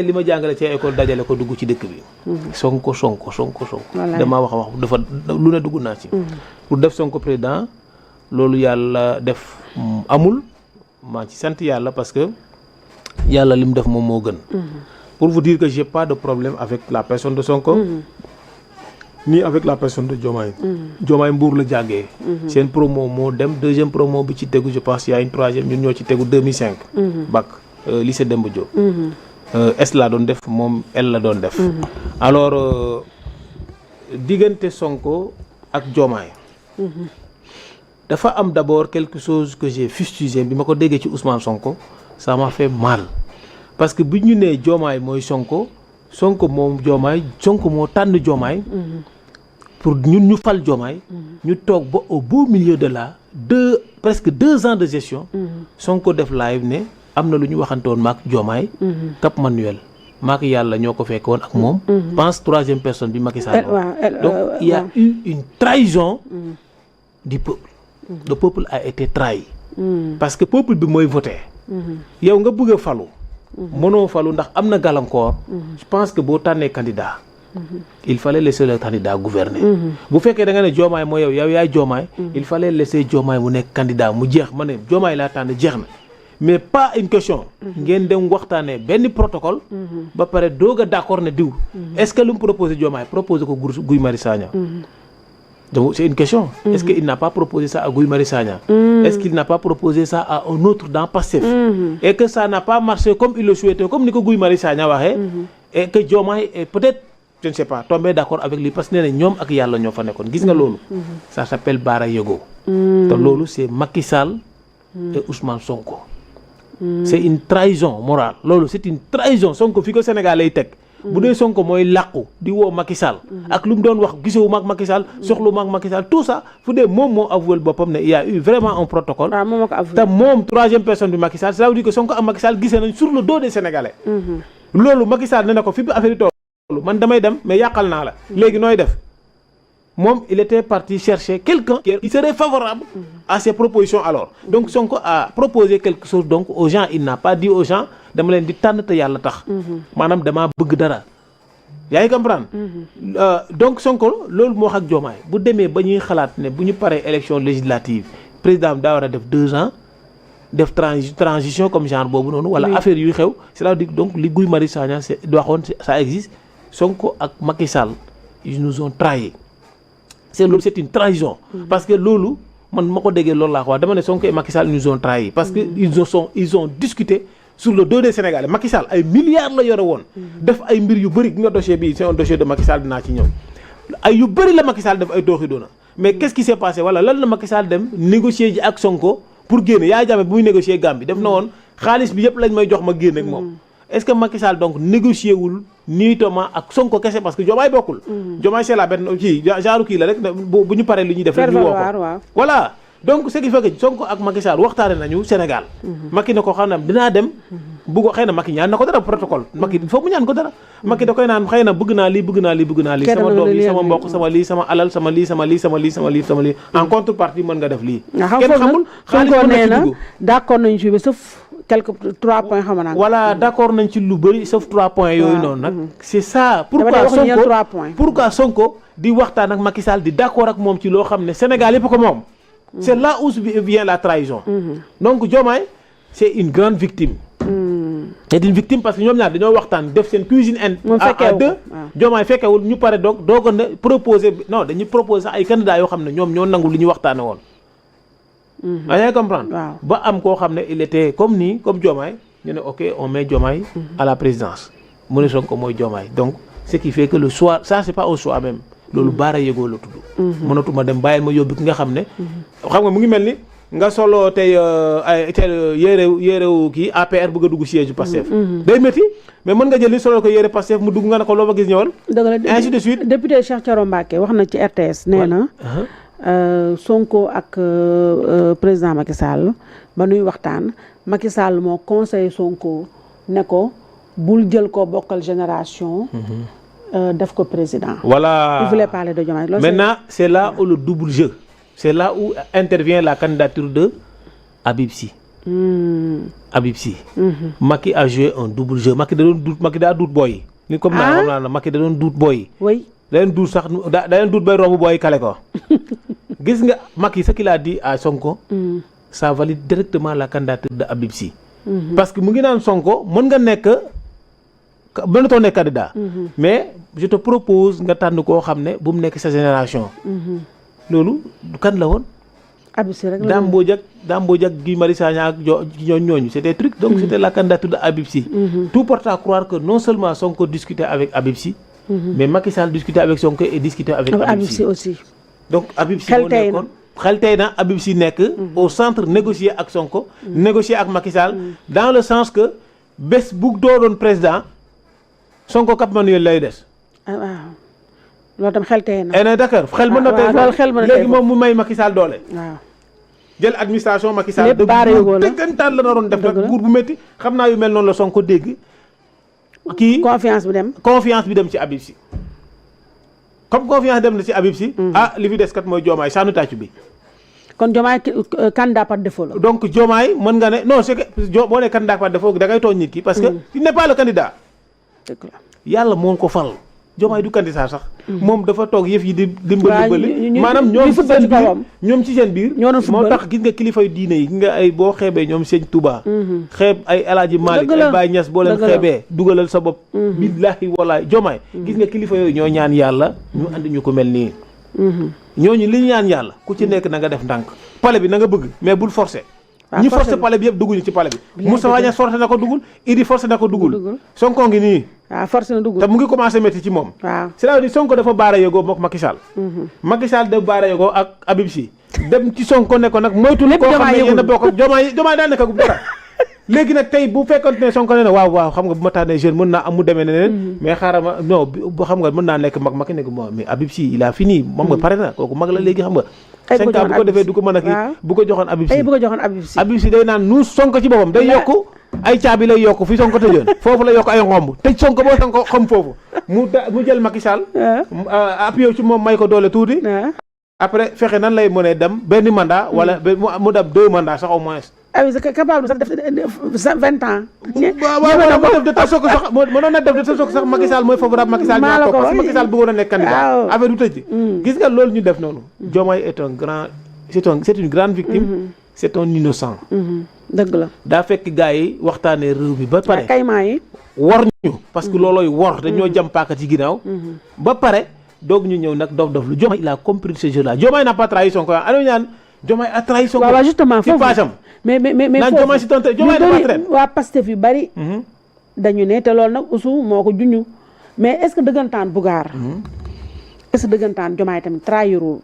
li ma jàngale ci école dajale ko dugg ci dëkk bi. Sonko. damaa wax dafa lu ne dugg naa ci. pour def Sonko président loolu yàlla def amul maa ci sant yàlla parce que yàlla li mu def moom moo gën. pour vous dire que j'ai pas de problème avec la personne de Sonko. ni avec la personne de Diomaye. Diomaye Mbour la jàngee. seen promo moo dem deuxième promo bi ci tegu je pense y a une troisième ñun ñoo ci tegu 2005. bac lycée Demba Diop. S la doon def moom L la doon def. alors diggante Sonko ak Diomaye. dafa am d'abord quelque chose que j'ai fustigé bi ma ko déggee ci Ousmane Sonko ça m'a fait mal parce que bi ñu nee Diomaye mooy Sonko moom Diomaye Sonko moo tànn Diomaye. pour ñun ñu fal Diomaye. ñu toog ba au beau milieu de là presque 2 ans de gestion. Sonko def live ne. am na lu ñu waxantoon maak Diomaye. Cap Manuel maak yàlla ñoo ko fekkoon ak moom. pense 3e personne bi Macky Sall. donc il y a eu une trahison du peuple. Le peuple a été trahi. parce que peuple bi mooy voté. yow nga bëgg a falu. mënoo falu ndax am na gàllankoor. je pense que boo tànnee candidat. il fallait laisser le candidat gouverner. bu fekkee da nga ne Diomaye mooy yow yaay Diomaye. il fallait laisser Diomaye mu nekk candidat mu jeex ma ne Diomaye laa tànn jeex na. mais pas une question. ngeen dem waxtaanee benn protocole. ba pare doog a d'accord ne diw. est-ce que lu mu proposé Diomaye proposé ko Guy Marius Sagna. donc c'est une question. Est-ce qu'il n'a pas proposé ça à Guy Marius Sagna. Est-ce qu'il n'a pas proposé ça à un autre dans Pastef. et que ça n'a pas marché comme il le souhaitait comme ni ko Guy Marius Sagna waxee. et que Diomaye est peut-être je ne sais pas tombé d'accord avec lui parce que nee na ñoom ak yàlla ñoo fa nekkoon gis nga loolu. ça s'appelle Bara Yego. te loolu c'est Macky Sall et Ousmane Sonko. c'est une trahison morale loolu c'est une trahison Sonko fi ko Sénégal lay teg bu dee Sonko mooy làqu di woo Macky Sall ak lu mu doon wax gisewu maak Macky Sall soxlu maak Macky Sall tout ça fu dee moom moo avoué boppam ne il y a eu vraiment un protocole te moom 3e personne bi Macky Sall ça veut dire que Sonko ak Macky Sall gisee nañ sur le dos des Sénégalais. loolu Macky Sall ne na ko fi affaire yi toll man damay dem mais yàqal naa la léegi nooy def moom il était parti chercher quelqu'un qui serait favorable à ces propositions alors donc Sonko a proposé quelque chose donc aux gens il n'a pas dit aux gens dama leen di tànn te yàlla tax maanaam damaa bëgg dara yaa ngi comprendre donc Sonko loolu moo wax ak Diomaye bu demee ba ñuy xalaat ne bu ñu paree élection législative président daa war a def 2 ans def transition comme genre boobu noonu wala affaire yuy xew c'est-à-dire donc li Guy Marius Sagna waxoon ça existe Sonko ak Macky Sall ils nous ont trahis c'est une trahison. parce que loolu man ma ko déggee loolu laa ko wax dama ne Sonko et Macky Sall nous ont trahis parce que ils ont discuté sur le dos des Sénégalais Macky Sall ay milliards la yore woon. def ay mbir yu bëri nga dossier bi c'est un dossier de Macky Sall dinaa ci ñëw. ay yu bëri la Macky Sall def ay dooxi doona mais qu'est-ce qui s'est passé wala lan la Macky Sall dem négocier ji ak Sonko pour génne Yaya Jammeh bu muy négocier Gambie def na woon xaalis bi yëpp lañ may jox ma génne ak moom. est-ce que Macky Sall donc négocier wul niitement ak Sonko kese parce que Diomaye bokkul. Diomaye c'est la benn kii genre kii la rek bu ñu paree li ñuy def rek ñu woo ko voilà donc ce qui fait que Sonko ak Macky Sall waxtaane nañu Sénégal. Macky na ko xam ne dinaa dem. bu ko xëy na Macky ñaan na ko dara protocole. Macky il faut mu ñaan ko dara. Macky da koy naan xëy na bëgg naa lii sama doom yi sama mbokk sama lii sama alal sama lii en contrepartie mën nga def lii. kenn xamul xaalis mën na ci dugg d'accord nañu ci sauf quelques 3 points xam naa. voilà d'accord nañ ci lu bëri sauf 3 points yooyu noonu nag. c'est ça pourquoi Sonko di waxtaan ak Macky Sall di d'accord ak moom ci loo xam ne Sénégal yëpp ko moom. c'est là où vient la trahison. donc Diomaye c'est une grande victime. c'est une victime parce que ñoom ñaar dañoo waxtaan def seen cuisine à 2. Diomaye fekkewul ñu pare doog a ne proposer non dañuy proposer ay candidats yoo xam ne ñoom ñoo nangu li ñu waxtaane woon. yaa ngi comprendre. ba am koo xam ne il était comme Diomaye ñu ne ok on met Diomaye à la présidence mu ne Sonko mooy Diomaye donc ce qui fait que le soir ça c'est pas au soir même. loolu Bara Yego la tudd. mënatuma dem bàyyil ma yóbbu ki nga xam ne. xam nga mu ngi mel ni nga solo tey yéerew kii APR bëgg a dugg siège du Pastef. day métti mais mën nga jël ni solo ko yéere Pastef mu dugg nga ne ko loo ma gis ñëwal. dëgg la ainsi de suite. député Cheikh Thioro Mbacké wax na ci RTS nee na. Sonko ak président Macky Sall ba nuy waxtaan Macky Sall moo conseillé Sonko ne ko bul jël ko bokkal génération. def ko président. Voilà. Il voulait parler de Diomaye. Maintenant, c'est là où le double jeu. C'est là où intervient la candidature de Habib Sy. Habib Sy. Macky a joué un double jeu Macky daa duut booy yi. ni comme naa xam naa la Macky da doon duut booy yi. oui da leen duut sax da leen duut bay romb booy kale ko. gis nga Macky ce qu'il a dit à Sonko. ça valide directement la candidature de Habib Sy. parce que mu ngi naan Sonko mën nga nekk. mënatoo nekk candidat. mais je te propose nga tànn koo xam ne bu mu nekk sa génération. loolu kan la woon. Habib Sy rek la Dame Mbodj ak Guy Marius Sagna ak ñooñu c' était truc donc c' était la candidature de Habib Sy. tout porte à croire que non seulement Sonko discutait avec Habib Sy. mais Macky Sall discutait avec Sonko et discutait avec Habib Sy aussi. donc Habib Sy moo nekkoon xel tey na Habib Sy nekk au centre négocier ak Sonko. négocier ak Macky Sall. dans le sens que bés bu doon président. Sonko Cap Manuel lay des. waaw loolu tam xel tey na. d'accord xel mën na tey léegi moom mu may Macky Sall doole. waaw jël administration Macky Sall. lépp baare yu la dëggantaan la naroon def nag buur bu métti xam naa yu mel noonu la Sonko dégg. kii confiance bi dem ci Habib Sy. comme confiance dem na ci Habib Sy. li fi des kat mooy Diomaye saanu tàccu bi. kon Diomaye candidat par défaut la. donc Diomaye mën nga ne non c'est que boo nee candidat par défaut da ngay tooñ nit ki parce que il n'est pas le candidat. dëgg la yàlla moo ko fal Diomaye du candidat sax. moom dafa toog yëf yi di dimbali. maanaam ñoom ci seen biir. moo tax gis nga kilifa yu diine yi gis nga ay boo xeebee ñoom Sëñ Touba. xeeb ay El Hadji Malick ay Baye Niass boo leen xeebee dugalal sa bopp. billaahi wallaahi Diomaye. gis nga kilifa yooyu ñoo ñaan yàlla ñu andi ñu ko mel nii. ñooñu li ñaan yàlla ku ci nekk na nga def ndànk. pale bi na nga bëgg mais bul forcer. ñi forcé palais bi yëpp dugguñu ci palais bi. Moustapha Niasse forcé na ko duggul Idi forcé na ko duggul. Sonko ngi nii. waaw forcé na duggul te mu ngi commencé métti ci moom. waaw c'est-à-dire Sonko dafa baara yogoo mook Macky Sall. Macky Sall def baara yogoo ak Habib Sy. dem ci Sonko ne ko nag moytu. lépp koo xam ne yéen a bokk Diomaye daa nekk ak dara. léegi nag tey bu fekkoon ne Sonko ne waaw xam nga bu ma tànnee jeune mën naa am mu demee neneen mais xaaral ma non bu xam nga mën naa nekk mag Macky nekk mais Habib Sy il a fini moom nga pare na kooku mag la léegi xam nga. 5 ans bu ko defee du ko mën a kii bu ko joxoon Habib Sy Habib Sy day naan nu Sonko ci boppam day yokku ay caabi lay yokku fi Sonko tëjoon foofu la yokk ay ngomb tëj Sonko boo Sonko xam foofu mu jël Macky Sall appuyé ci moom may ko doole tuuti après fexe nan lay mënee dem benn mandat wala mu dem 2 mandats sax au moins. ah oui c'est capable sax def 20 ans. waaw def de telle sorte que sax mënoon na def de telle sorte que sax Macky Sall mooy favorable Macky Sall ñoo toog parce que Macky Sall bëggoon na nekk candidat affaire du tëj gis nga loolu ñu def noonu Diomaye est un grand c'est une grande victime c'est un innocent dëgg la daa fekk gars yi waxtaanee réew mi ba pare kaymaa yi war ñu parce que loolooy wor dañoo jam paaka ci ginnaaw ba pare doog ñu ñëw nag dof lu Diomaye il a compris ce jeu là Diomaye n'a pas trahi Sonko ano ñaan Diomaye a trahi Sonko waaw justement ci paasam mais naan Diomaye si tonte Diomaye dafa traite waa Pastef yu bari dañu ne te loolu nag usu moo ko junñu mais est-ce que dëggantaan Bougar est-ce que dëggantaan Diomaye tamit trahirul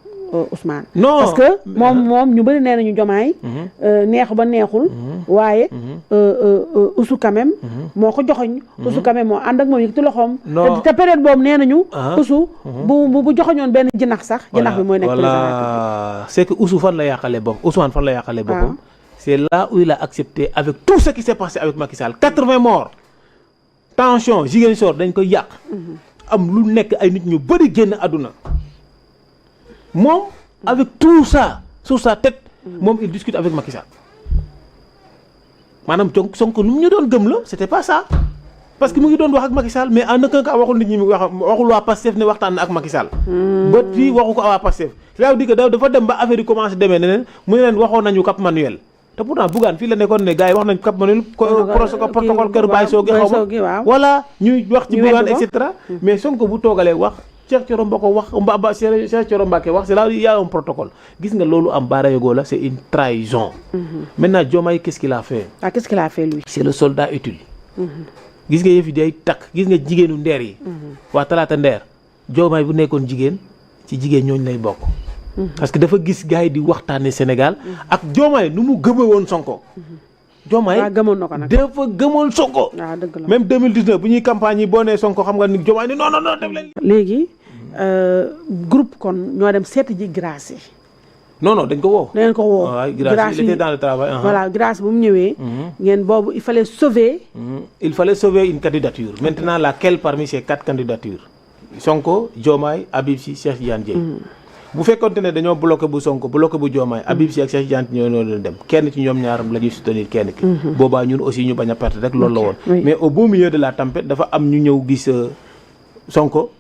Ousmane non parce que moom ñu bëri nee nañu Diomaye neexu ba neexul waaye usu quand même moo ko joxoñ usu quand même moo ànd ak moom yëkkati loxoom te période boobu nee nañu usu bu joxoñoon benn jinax sax jinax bi mooy nekk voilà c'est que usu fan la yàqalee boppam Ousmane fan la yàqalee boppam c'est là où il a accepté avec tout ce qui s'est passé avec Macky Sall 80 morts tension jigéen soor dañ koy yàq am lu nekk ay nit ñu bëri génn àdduna moom avec tout ça sur sa tête moom il discute avec Macky Sall maanaam Sonko lu mu ñu doon gëm la c'était pas ça parce que mu ngi doon wax ak Macky Sall mais en aucun cas waxul nit ñi waxul waa Pastef ne waxtaan na ak Macky Sall ba fii waxu ko waa Pastef cela veut dire que dafa dem ba affaire yi commencé demee neneen mu ne leen waxoon nañu Cap Manuel te pourtant Bougane fii la nekkoon ne gars yi wax nañu Cap Manuel protocole kër Baye Sogui xaw ma voilà ñuy wax ci Bougane et cetera mais Sonko bu toogalee wax Cheikh Thioro Mbacké wax c'est là il y a un protocole gis nga loolu am baara yogoo la c'est une trahison maintenant Diomaye qu'est-ce qu'il a fait qu'est-ce qu'il a fait lui c'est le soldat utile gis nga yëf yi day takk gis nga jigéenu ndeer yi waa talaata ndeer Diomaye bu nekkoon jigéen ci jigéen ñooñu lay bokk parce que dafa gis gars yi di waxtaane Sénégal ak Diomaye nu mu gëme woon Sonko Diomaye dafa gëmoon Sonko même 2019 bu ñuy campagne yi boo nee Sonko xam nga ni Diomaye ni non def leen léegi groupe kon ñoo dem seeti ji Grace non dañ ko woo dañ ko woo Grace il était dans le travail voilà Grace bu mu ñëwee ngeen boobu il fallait sauver une candidature maintenant laquelle parmi ces 4 candidatures Sonko Diomaye Habib Sy Cheikh Tidiane Dièye bu fekkonte ne dañoo bloqué bu Sonko bloqué bu Diomaye Habib Sy ak Cheikh Tidiane ñoo doon dem kenn ci ñoom ñaaram la ñuy soutenir kenn ki boobaa ñun aussi ñu bañ a perte rek loolu la woon mais au beau milieu de la tempête dafa am ñu ñëw gis Sonko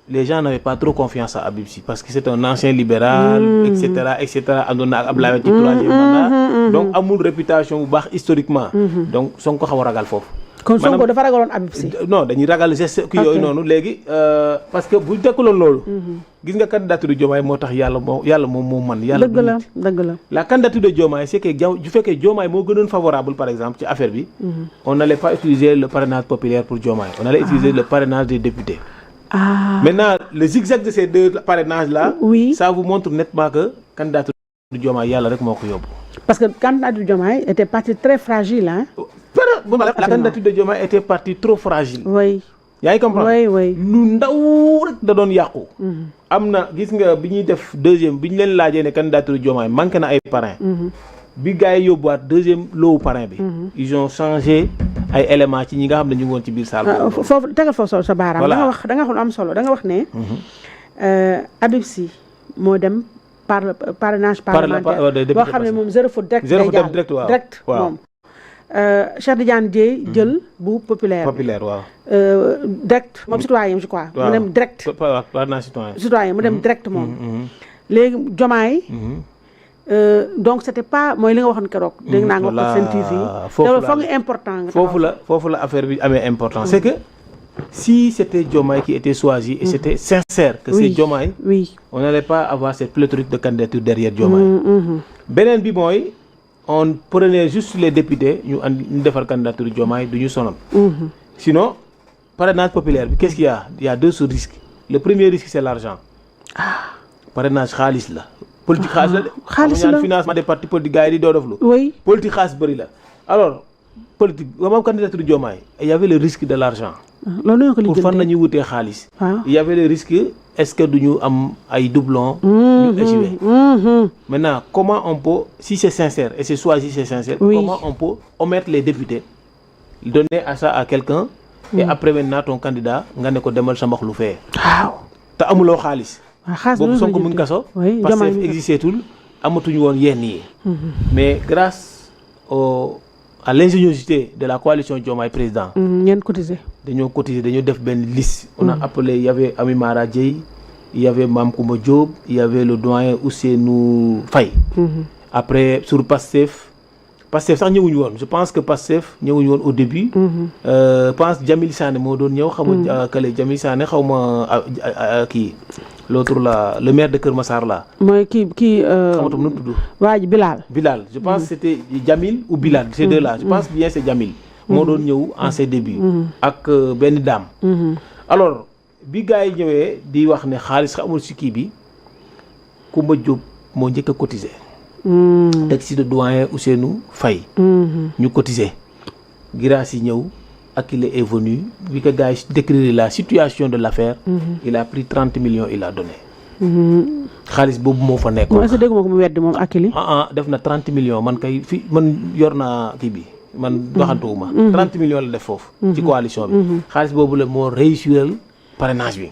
les gens n'avaient pas trop confiance à Habib Sy parce que c'est un ancien libéral et cetera àndoon na ak Abdoulaye Wade ci troisième mandat donc amul réputation bu baax historiquement donc Sonko xaw a ragal foofu kon Sonko dafa ragaloon Habib Sy non dañuy ragal geste ki yooyu noonu léegi parce que bu dekkuloon loolu gis nga candidature Diomaye moo tax yàlla moom moo man yàlla dëgg la la candidature de Diomaye c'est que ju fekkee Diomaye moo gënoon favorable par exemple ci affaire bi on n'allait pas utiliser le parrainage populaire pour Diomaye on allait utiliser le parrainage des députés maintenant le zigzag de ces deux parrainages là ça vous montre nettement que candidature de Diomaye yàlla rek moo ko yóbbu parce que candidature Diomaye était parti très fragile la candidature de Diomaye était partie trop fragile yaa ngi comprendre lu ndaw rek da doon yàqu am na gis nga bi ñuy def deuxième bi ñu leen laajee ne candidature Diomaye manqué na ay parrain bi gars yi yóbbuwaat deuxième loowu parrain bi ils ont changé ay éléments ci ñi nga xam ne ñu ngi woon ci biir salle foofu tegal foofu solo sa baaraam da nga wax lu am solo da nga wax ne Habib Sy moo dem par parrainage parlementaire boo xam ne moom zéro faute direct moom Cheikh Tidiane Dièye jël bu populaire waaw direct moom citoyen je crois mu dem direct citoyen mu dem direct moom léegi Diomaye donc c'était pas mooy li nga waxoon keroog dégg naa nga wax ko Sen TV foog nga important nga foofu la affaire bi amee important c'est que si c'était Diomaye qui était choisi et c'était sincère que c'est Diomaye on n'allait pas avoir cette pléthorique de candidatures derrière Diomaye beneen bi mooy on prenait juste les députés ñu defar candidature Diomaye du ñu sonal sinon parrainage populaire bi qu'est-ce qu'il y a il y a deux risques le premier risque c'est l'argent parrainage xaalis la politique xaalis la financement des partis politiques gars yi di doo def lu politique xaalis bëri la alors politique moom candidature Diomaye il y avait le risque de l'argent pour fan nañuy wutee xaalis il y avait le risque est-ce que duñu am ay doublons ñu échoué maintenant comment on peut si c'est sincère et c'est choisi c'est sincère comment on peut omettre les députés donner à ça à quelqu'un et après maintenant ton candidat nga ne ko demal sa mbax lu fee te amuloo xaalis boobu Sonko mu ngi kaso parce que existé tul amatuñu woon yenn yi mais grâce à l'ingéniosité de la coalition Diomaye président dañoo cotiser dañoo def benn liste on a appelé il y avait Ami Mara Dièye il y avait Mame Coumba Diop il y avait le doyen Ousseynou Faye après sur Pastef sax ñëwuñu woon je pense que Pastef ñëwuñu woon au début pense Jamil Sané moo doon ñëw xawma kale Jamil Sané xaw ma kii l'autre là le maire de Kër Massar là mooy kii xamatum nu mu tudd waa ji Bilal je pense c'était Jamil ou Bilal ces deux là je pense bien c'est Jamil moo doon ñëw en ses débuts ak benn dame alors bi gars yi ñëwee di wax ne xaalis amul si kii bi Coumba Diop moo njëkk a cotiser teg si de doyen Ousseynou Faye ñu cotiser grâce yi ñëw ak il est venu bi ko gars yi décrire la situation de l'affaire il a pris 30 millions il a donné xaalis boobu moo fa nekkoon est-ce que dégg ma ko mu weddi moom Akili def na 30 millions man kay fi man yor naa kii bi man doxantuwuma 30 millions la def foofu ci coalition bi xaalis boobu la moo réussiral parrainage bi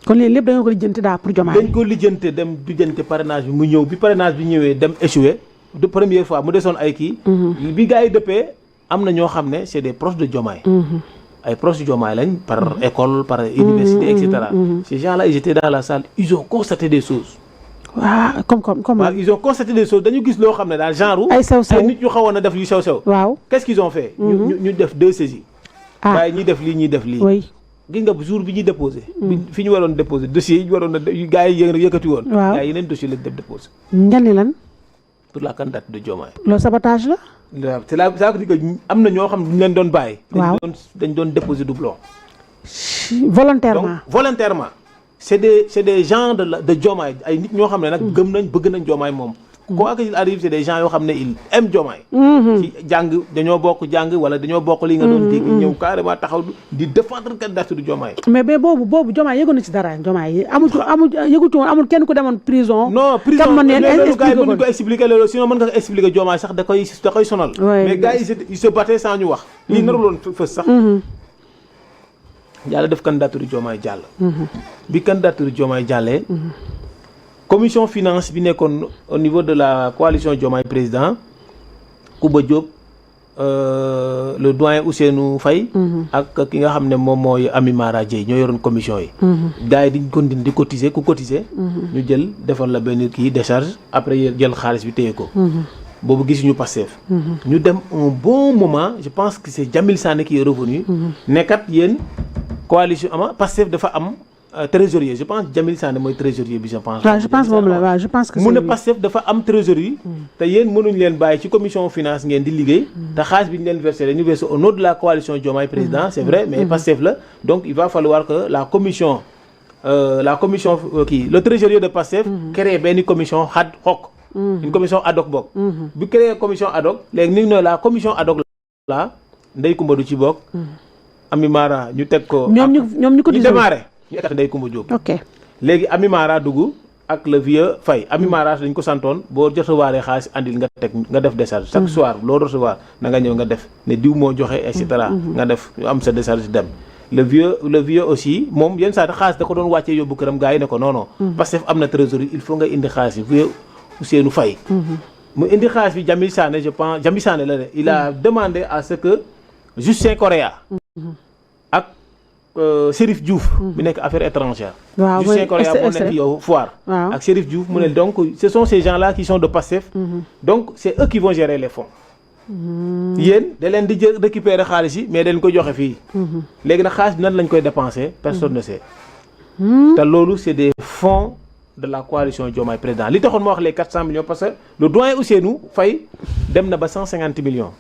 kon lii lépp da nga ko lijjanti daal pour Diomaye dañ ko lijjante dem lijjante parrainage bi mu ñëw bi parrainage bi ñëwee dem échoué de première fois mu desoon ay kii bi gars yi dëppee am na ñoo xam ne c'est des proches de Diomaye ay proches de Diomaye lañ par école par université et cetera ces gens-là ils étaient dans la salle ils ont constaté des choses waaw comme ils ont constaté des choses dañu gis loo xam ne daal genre ay nit ñu xawoon a def yu sew waaw qu'est-ce qu'ils ont fait ñu def deux saisies waaye ñuy def lii ñuy def lii gis nga jour bi ñuy déposé fi ñu waroon déposé dossier yi ñu waroon gars yi yëkkati woon gars yi yeneen dossier lañ def déposé njani lan pour la candidature de Diomaye loolu sabotage la c'est là ça veut dire que am na ñoo xam ne ñu leen doon bàyyi dañ doon déposé doublon volontairement c'est des gens de Diomaye ay nit ñoo xam ne nag gëm nañ bëgg nañ Diomaye moom quoi qu'il arrive c'est des gens yoo xam ne ils aiment Diomaye ci jàng dañoo bokk jàng wala dañoo bokk li nga doon dégg ñëw carrément taxaw di défendre candidature du Diomaye mais boobu Diomaye yëgoon na ci dara Diomaye amul yëgu ci woon amul kenn ku demoon prison non prison loolu gars yi mënuñ ko expliquer loolu sinon mën nga ko expliquer Diomaye sax da koy sonal mais gars yi ils se battaient sans ñu wax lii naruloon fës sax yàlla def candidature Diomaye jàll bi candidature Diomaye jàllee commission finance bi nekkoon au niveau de la coalition Diomaye président Kouba Diop le doyen Ousseynou Faye ak ki nga xam ne moom mooy Ami Mara Dieye ñoo yoroon commission yi gars yi diñ continuer di cotiser ku cotiser ñu jël defal la benn kii décharge après jël xaalis bi téye ko boobu gisuñu Pastef ñu dem un bon moment je pense que c'est Jamil Sané qui est revenu nekkat yéen coalition ama Pastef dafa am trésorier je pense Jamil Sané mooy trésorier bi je pense. waaw je pense moom la waaw je pense que mu ne Pastef dafa am trésorier. te yéen mënuñ leen bàyyi ci commission finance ngeen di liggéey. te xaalis bi ñu leen versé dañu versé au nom de la coalition Diomaye président c'est vrai mais Pastef la donc il va falloir que la commission le trésorier de Pastef. crée benn commission ad hoc. une commission ad hoc bokk. bu créé commission ad hoc léegi ni ñu la commission ad hoc la Ndeye Coumba du ci bokk. Ami Mara ñu teg ko. ñoom ñu ko démarré. ñu état Ndeye Coumba Diop. ok léegi Ami Mara dugg ak le vieux Faye Ami Mara dañ ko santoon boo recevoir xaalis andil nga teg nga def décharge chaque soir loo recevoir na nga ñëw nga def ne diw moo joxe et cetera. nga def am sa décharge dem. le vieux aussi moom yenn saa xaalis da ko doon wàccee yóbbu këram gars yi ne ko non parce que am na trésorerie il faut nga indi xaalis bi vieux Ousseynou Faye. mu indi xaalis bi Jamil Sané je pense Jamil Sané la de il a demandé à ce que Justin Correa ak Chérif Diouf bi nekk affaires étrangères. waaw Justin Correa moo nekk yow foire. ak Chérif Diouf mu ne donc ce sont ces gens-là qui sont de Pastef. donc c'est eux qui vont gérer les fonds. yéen da leen di jël récupérer xaalis yi mais dañ ko joxe fii. léegi nag xaalis bi nan lañ koy dépenser personne ne sait. te loolu c'est des fonds de la coalition Diomaye président li taxoon ma wax les 400 millions parce que le doyen Ousseynou Faye dem na ba 150 millions.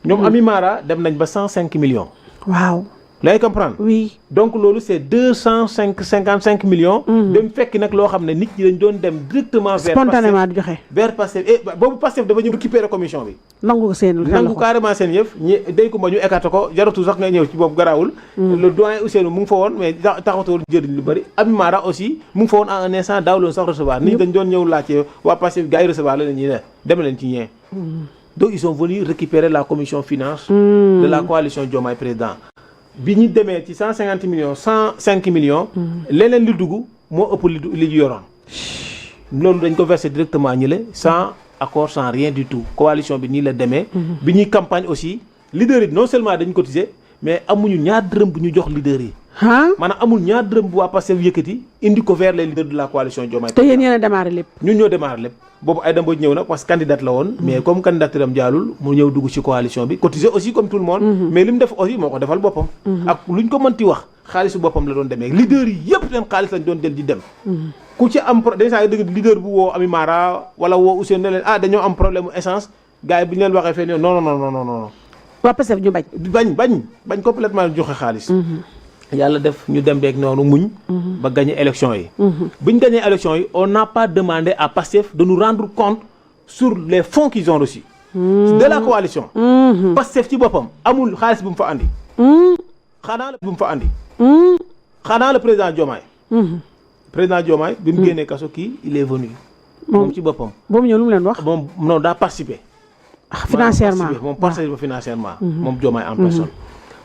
ñoom Ami Mara dem nañ ba 105 millions. waaw. lay comprendre. oui donc loolu c'est 255 millions. dem fekki nag loo xam ne nit ñi dañ doon dem directement. spontanément di joxe. vers Pastef et boobu Pastef dafa ñëw récupérer commission bi. nangu carrément seen yëf ñi day ko ba ñu écarté ko jaratu sax nga ñëw ci boobu garaawul. le doyen Ousseynou mu ngi fa woon mais taxatul jëriñ lu bari. Ami Mara aussi mu ngi fa woon en un instant daaw loon sax recevoir. nit ñi dañ doon ñëw laajte waa Pastef gars yi recevoir la ñuy ne dem leen ci ñee. donc ils sont venus récupérer la commission finance. de la coalition Diomaye président. bi ñu demee ci 150 millions 105 millions. leneen li dugg moo ëpp li ñu yoroon. loolu dañ ko versé directement ñi la sans accord sans rien du tout coalition bi nii la demee. bi ñuy campagne aussi leader yi non seulement dañ cotiser mais amuñu ñaar dërëm bu ñu jox leader yi. maanaam amul ñaar dërëm bu waa Pastef yëkkati indi ko vers les leaders de la coalition Diomaye. te yéen a démarré lépp. ñun ñoo démarré lépp boobu Aïda Mbodj ñëw na parce que candidate la woon. mais comme candidature am jaalul mu ñëw dugg ci coalition bi cotiser aussi comme tout le monde. mais li mu def aussi moo ko defal boppam. ak luñ ko mënti wax xaalisu boppam la doon demee leader yi yëpp seen xaalis lañ doon jël di dem. ku ci am dañ saa dëgg leader bu woo Ami Mara wala woo Ousseynou ne leen dañoo am problème essence gars yi bu ñu leen waxee fee non. waa Pastef ñu bañ complètement joxe xaalis. yàlla def ñu dem beeg noonu muñ. ba gagner élection yi. bu ñu gagner élection yi on n'a pas demandé à Pastef de nous rendre compte sur les fonds qu'ils ont reçus. de la coalition. Pastef ci boppam amul xaalis bu mu fa andi. xanaa le président Diomaye. président Diomaye bi mu génnee kaso kii il est venu. moom ci boppam. boobu ñëw lu mu leen wax. moom non daa participer. financièrement moom participer financièrement. moom Diomaye en personne.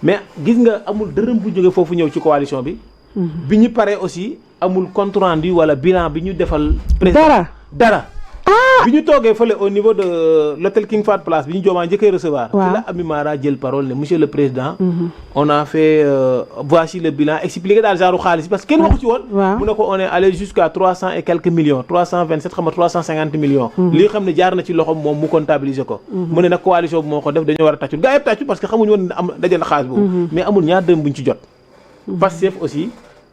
mais gis nga amul dërëm bu jógee foofu ñëw ci coalition bi. bi ñu paree aussi amul compte rendu wala bilan bi ñu defal. président dara. bi ñu toogee fële au niveau de l'hôtel King Fahd Place bi ñu Diomaye njëkkee recevoir. ci la Ami Mara jël parole ne monsieur le président. on a fait voici le bilan expliqué daal genre xaalis parce que kenn waxu ci woon. mu ne ko on est allé jusqu'à 300 et quelques millions 327 xam nga 350 millions. li xam ne jaar na ci loxoom moom mu comptabiliser ko. mu ne nag coalition bi moo ko def dañoo war a tàccu gaa yëpp tàccu parce que xamuñu woon ne am dajal xaalis boobu. mais amul ñaar dërëm buñ ci jot. Pastef aussi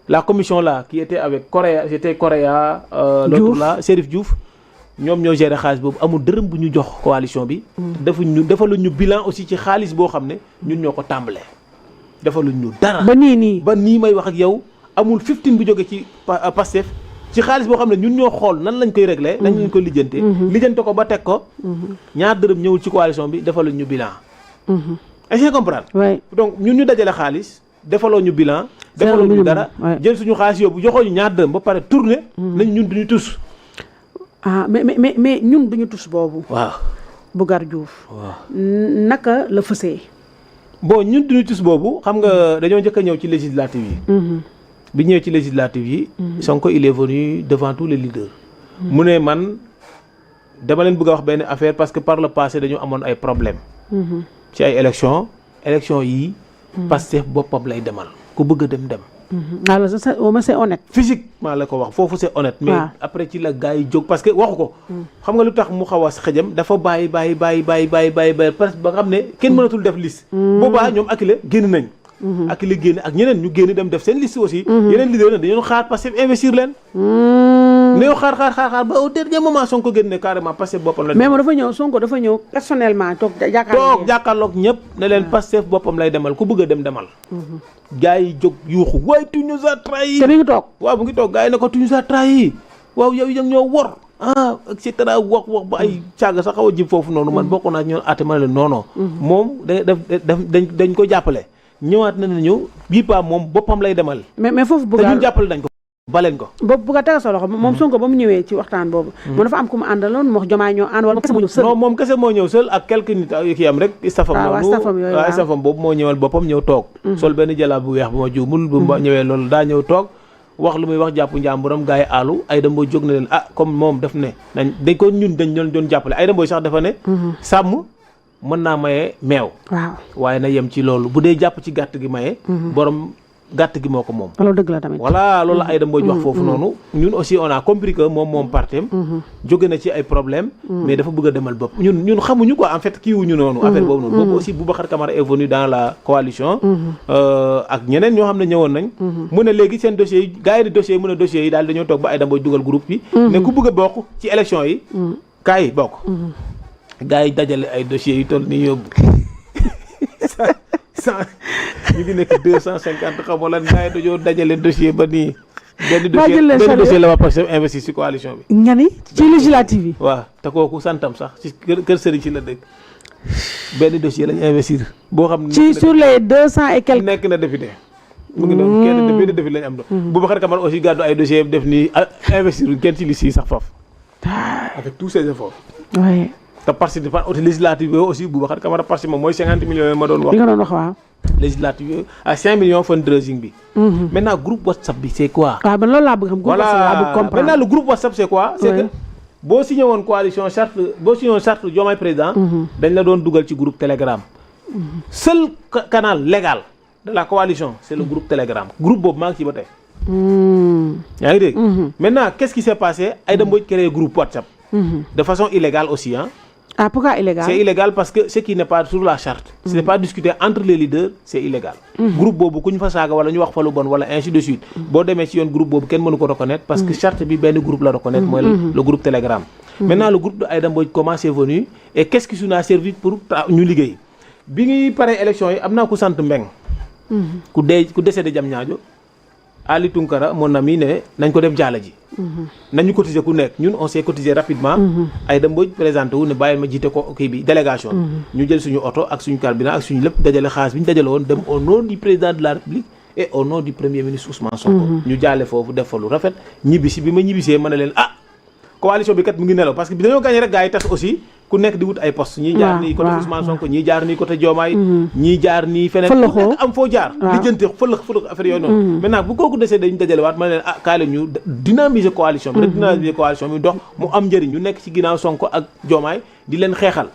la commission là qui était avec Correa l'autre là Chérif Diouf. ñoom ñoo gérer xaalis boobu amul dërëm bu ñu jox coalition bi. defaluñ ñu bilan aussi ci xaalis boo xam ne ñun ñoo ko tàmbalee. defaluñ ñu dara. ba nii may wax ak yow amul 15 bu jóge ci Pastef ci xaalis boo xam ne ñun ñoo xool nan lañ koy régler. nan lañ koy lijjante. lijjante ko ba teg ko. ñaar dërëm ñëwul ci coalition bi defaluñ ñu bilan. est-ce que comprendre. donc ñun ñu dajale xaalis defaloo ñu bilan. defaloo ñu dara jël suñu xaalis yóbbu joxoo ñu ñaar dërëm ba pare tourner. nañ ñun duñu tus. mais ñun duñu tus boobu. waaw Bougar Diouf. naka la fësee. bon ñun duñu tus boobu xam nga dañoo njëkk a ñëw ci législative yi. bi ñëwee ci législative yi. Sonko il est venu devant tous les leaders. mu ne man dama leen bëgg a wax benn affaire parce que par le passé dañu amoon ay problème ci ay élection yi Pastef boppam lay demal ku bëgg a dem alors au moins c'est honnête. physiquement la ko wax foofu c'est honnête. mais après ci la gars yi jóg parce que waxu ko. xam nga lu tax mu xaw a xëjam dafa bàyyi parce que ba nga xam ne kenn mënatul def liste. boobaa ñoom Akile génn nañ. Akile génn ak ñeneen ñu génn dem def seen liste aussi. yeneen leader na dañoo xaar parce que investir leen. néew xaar ba au dernier moment Sonko génne carrément Pastef boppam la. mais moom Sonko dafa ñëw personnellement toog jàkkaarloog ñëpp ne leen Pastef boppam lay demal ku bëgg a demal. gars yi jóg yuuxu waaye tu nous as trahi. te mi ngi toog waaw mu ngi toog gars yi ne ko tu nous as trahi waaw yow da nga ñoo wor et cetera wax ba ay càgg sax xaw a jib foofu noonu man bokk naa ñoon aate ma leen non moom dañ ko jàppale ñëwaat na ne ñëw bii pa moom boppam lay demal. mais foofu bëgg te ñun jàppale nañ ko baleen ko boobu bëgg a tegal sa loxo moom Sonko ba mu ñëwee ci waxtaan boobu moom dafa am ku mu àndaloon mu wax Diomaye ñoo ànd wala kese moo ñëw seul non moom kese moo ñëw seul ak quelques nit kii am rek istafam noonu istafam boobu moo ñëwal boppam ñëw toog sol benn jëlaat bu weex bu ma juumul bu ma ñëwee loolu daa ñëw toog wax lu muy wax jàpp njàmburam gars yi aalu ay damboo jóg na leen comme moom daf ne dañ ko ñun dañ doon jàppale ay damboo sax dafa ne sàmm mën naa maye meew waaye na yem ci loolu bu dee jàpp ci gàtt gi maye borom gàtt gi moo ko moom. loolu dëgg la tamit. voilà loolu la Aïda Mbodj wax foofu noonu. ñun aussi on a compris que moom partem jóge na ci ay problème mais dafa bëgg a demal bopp ñun xamuñu quoi en fait kii wuñu noonu. affaire boobu noonu. boobu aussi Boubacar Camara est venu dans la coalition. ak ñeneen ñoo xam ne ñëwoon nañ. mu ne léegi seen dossiers yi gars yi di dossiers yi mu ne dossiers yi daal dañoo toog ba Aïda Mbodj dugal groupe bi. ne ku bëgg a bokk ci élection yi. kaay bokk. gars yi dajale ay dossiers yi toll nii yóbbu. ñu ngi nekk 250 xam nga lan gars yi dañoo dajale dossier ba nii. benn dossier la waa Pastef investir ci coalition bi. nga ni ci législative yi. waaw te kooku santam sax ci kër Serigne ci la dëkk benn dossier lañ investir. boo xam ne ci sur les 200 et quelques. nekk na député. mu ngi doon kenn benn député lañ am doon. Boubacar Camara aussi gàddu ay dossiers def nii investir kenn ci liste yi sax foofu. avec tous ces efforts. oui. te participe au législative yooyu aussi Boubacar Camara participe moom mooy 50 millions yooyu ma doon wax. li nga doon wax waaw. législative yooyu à 5 millions fundraising bi. maintenant groupe WhatsApp bi c'est quoi. waaw man loolu laa bëgg xam. voilà maintenant le groupe WhatsApp c'est quoi. c'est que boo signé woon coalition charte Diomaye président. dañ la doon dugal ci groupe Telegram. seul canal légal de la coalition c'est le groupe Telegram groupe boobu maa ngi ci ba tey. yaa ngi dégg. maintenant qu'est-ce qui s'est passé Aïda Mbodj créé groupe WhatsApp. de façon illégale aussi hein. Ah, pourquoi illégal? C'est illégal parce que ce qui n'est pas sur la charte, ce n'est pas discuté entre les leaders, c'est illégal. Groupe bobu ku ñu fa saaga wala ñu wax fa lu bon wala ainsi de suite. Boo demee ci yoon groupe bobu kenn mënu ko reconnaître parce que charte bi benn groupe la reconnaître mooy le groupe Telegram. Maintenant le groupe de Aïda Mbodj comment c'est venu et qu'est-ce qui nous a servi pour ñu liggéey. Bi ngi paré élection yi am naa ku sant Mbeng. Ku décédé Diamniadio. Ali Tunkara mon ami ne nañ ko dem jaala ji. nañu cotiser ku nekk ñun on s'est cotisé rapidement. Aïda Mbodj présenté wu ne bàyyil ma jiite ko kii bi délégation. ñu jël suñu oto ak suñu carburant ak suñu lépp dajale xaalis bi ñu dajale woon dem au nom du président de la République et au nom du premier ministre Ousmane Sonko. ñu jaale foofu def fa lu rafet ñibbisi bi ma ñibbisee ma ne leen coalition bi kat mu ngi nelaw parce que bi dañoo gagné rek gars yi tas aussi ku nekk di wut ay poste ñii jaar nii côté Ousmane Sonko ñii jaar nii côté Diomaye ñii jaar nii feneen ku nekk am foo jaar lijjanti fëlëx affaire yooyu noonu maintenant bu kooku desee dañu dajale waat ma ne leen kaay la ñu dynamiser coalition bi rek dynamiser coalition bi dox mu am njëriñ ñu nekk ci ginnaaw Sonko ak Diomaye di leen xeexal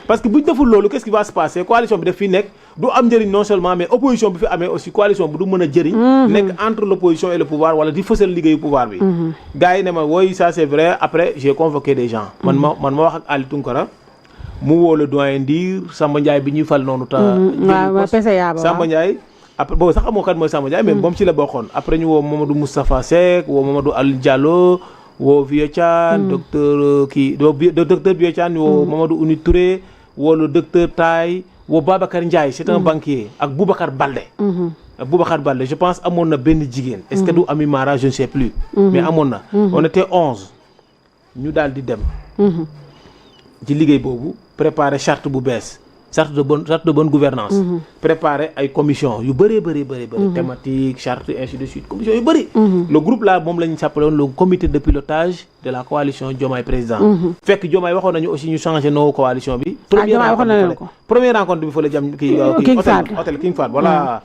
parce que buñ deful loolu qu'est-ce qui va se passer coalition bi daf fi nekk du am njëriñ non seulement mais opposition bi fi amee aussi coalition bi du mën a jëriñ nekk entre l'opposition et le pouvoir wala di fësal liggéeyu pouvoir bi gars yi ne ma woy ça c'est vrai après j'ai convoqué des gens man ma wax ak Ali Tunkara mu woo le doyen Ndir Samba Ndiaye bi ñuy fal noonu Samba Ndiaye après boobu sax amoo kat mooy Samba Ndiaye mais moom ci la bokkoon après ñu woo Mamadou Moustapha Seck woo Mamadou Aliou Diallo woo Vieux Thiane docteur Vieux Thiane woo Mamadou Ouni Touré woo le docteur Taye woo Babacar Ndiaye c'est un banquier ak Boubacar Baldé je pense amoon na benn jigéen est-ce que du Ami Mara je ne sais plus mais amoon na on était 11 ñu daal di dem ci liggéey boobu préparer charte bu bees charte de bonne gouvernance préparer ay commission yu bëri thématique charte ainsi de suite commission yu bëri le groupe là moom la ñu s'appelé woon le comité de pilotage de la coalition Diomaye président fekk Diomaye waxoon nañu aussi ñu changé no coalition bi première rencontre bi fa la jam kii hôtel King Fahd voilà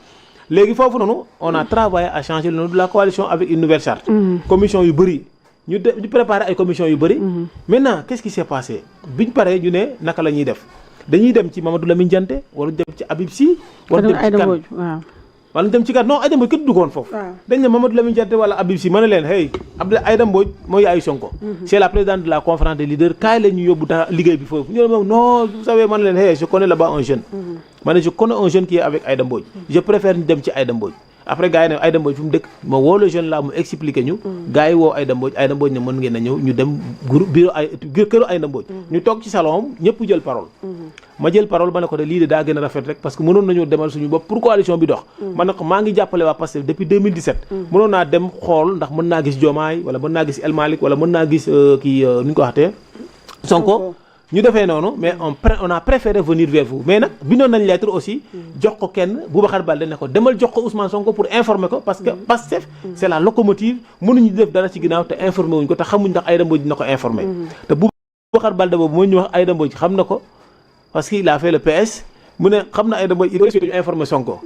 léegi foofu noonu on a travaillé à changer le nom de la coalition avec une nouvelle charte commission yu bëri ñu préparer ay commission yu bëri. Maintenant qu'est-ce qui s'est passé biñ paree ñu ne naka la ñuy def dañuy dem ci Mamadou Lamine Diante wala dem ci Habib Sy. wala dem ci kan wala dem ci kat non Aïda Mbodj kenn duggoon foofu. dañ ne Mamadou Lamine Diante wala Habib Sy ma ne leen hey Aïda Mbodj mooy yaayu Sonko. c'est la présidente de la conférence des leaders kaay la ñu yóbbu liggéey bi foofu ñu ne moom non vous savez ma ne leen hey je connais là-bas un jeune. ma ne je connais un jeune qui est avec Aïda Mbodj. je préfère ñu dem ci Aïda Mbodj. après gars yi ne Aïda Mbodj fu mu dëkk ma woo le jeune là mu expliqué ñu. gars yi woo Aïda Mbodj ne mën ngeen a ñëw ñu dem bureau këru Aïda Mbodj. ñu toog ci salon ñëpp jël parole. ma jël parole ma ne ko de lii de daa gën a rafet rek parce que mënoon nañu demal suñu bopp pour coalition bi dox. ma ne ko maa ngi jàppale waa Pastef depuis 2017. mënoon naa dem xool ndax mën naa gis Diomaye wala mën naa gis El Malick wala mën naa gis kii nu ñu ko waxatee Sonko. ñu defee noonu mais on a préféré venir vers vous mais nag bindoon nañ lettre aussi jox ko kenn Boubacar Baldé ne ko demal jox ko Ousmane Sonko pour informer ko parce que Pastef c'est la locomotive mënuñu def dara ci ginnaaw te informer wuñ ko te xamuñ ndax Aïda Mbodj dina ko informer te Boubacar Baldé boobu moo ñu wax Aïda Mbodj xam na ko parce qu'il a fait le PS mu ne xam na Aïda Mbodj il faut ñu informer Sonko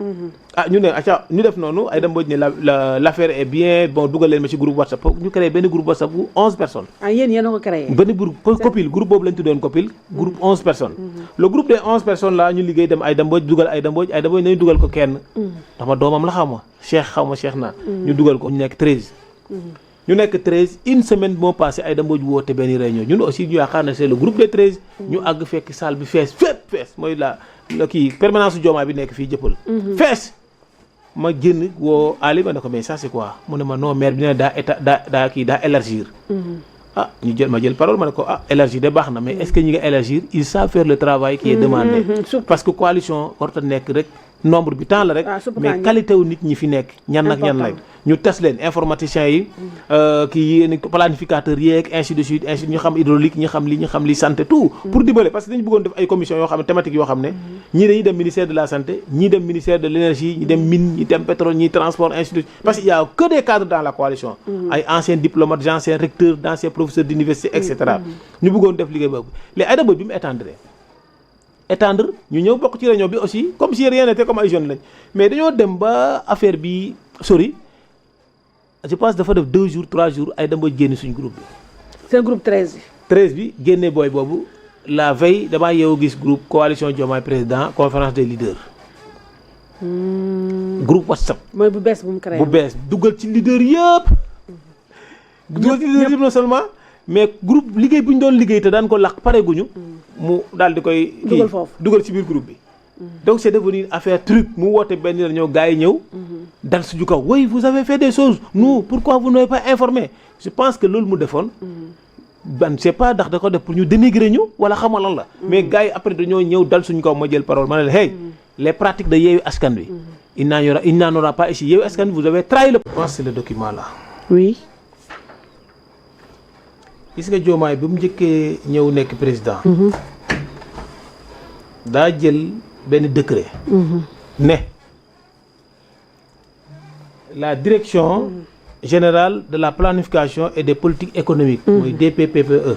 ñu ne acca ñu def noonu Aïda Mbodj ne l'affaire est bien bon dugal leen ma ci groupe WhatsApp ñu créé benn groupe WhatsApp bu 11 personnes yéen a ko créé benn copil groupe boobu lañ tuddoon copil groupe 11 personnes le groupe des 11 personnes là ñu liggéey dem Aïda Mbodj dugal Aïda Mbodj nañu dugal ko kenn dama doomam la xaw ma Cheikh naa ñu dugal ko ñu nekk 13 ñu nekk 13 une semaine moo passé Aïda Mbodj woote benn réunion ñun aussi ñu yaakaar na c'est le groupe des 13 ñu àgg fekk salle bi fees mooy la kii permanence Diomaye bi nekk fii jëppal fees ma génn woo Ali ma ne ko mais ça c'est quoi mu ne ma non maire bi ne daa élargir ma jël parole ma ne ko élargir de baax na mais est-ce que ñi nga élargir ils savent faire le travail qui est demandé parce que coalition warta nekk rek nombre bi temps la rek mais qualité wu nit ñi fi nekk ñan ak ñan lay ñu test leen informaticiens yi kii planificateurs yeeg ainsi de suite ñu xam hydraulique ñu xam li santé tout pour dimbale parce que dañu bëggoon def ay commission yoo xam ne thématique yoo xam ne ñii dañuy dem ministère de la santé ñii dem ministère de l'énergie ñi dem mine ñi dem pétrole ñi transport ainsi de suite parce qu'il y a que des cadres dans la coalition ay anciens diplomates anciens recteurs d'anciens professeurs d'université et cetera ñu bëggoon def liggéey boobu léegi Aïda Mbodj bi mu étendre ñu ñëw bokk ci réunion bi aussi comme si rien n'était comme ay jeunes lañ mais dañoo dem ba affaire bi sori je pense dafa def 2 jours 3 jours Aïda Mbodj génn suñu groupe bi. c'est groupe 13 bi. 13 bi génne booy boobu la veille damaa yeewu gis groupe coalition Diomaye président conférence des leaders. groupe WhatsApp. mooy bu bees bu mu créé bu bees dugal ci leader yëpp. dugal ci leader yëpp non seulement mais groupe liggéey bu ñu doon liggéey te daan ko laq pareeguñu. mu daal di koy dugal ci biir groupe bi donc c'est devenu affaire truc mu woote benn réunion gars yi ñëw dal suñu kaw oui vous avez fait des choses nous pourquoi vous n'avez pas informé je pense que loolu mu defoon c'est pas ndax da ko def pour ñu dénigrer ñu wala xamal lan la mais gars yi après dañoo ñëw dal suñu kaw ma jël parole ma ne la hey les pratiques de Yewwi Askan Wi il n'en aura pas ici Yewwi Askan Wi vous avez trahi je pense c'est le document là oui gis nga Diomaye bi mu njëkkee ñëw nekk président daa jël benn décret ne la direction générale de la planification et des politiques économiques mooy DPPPE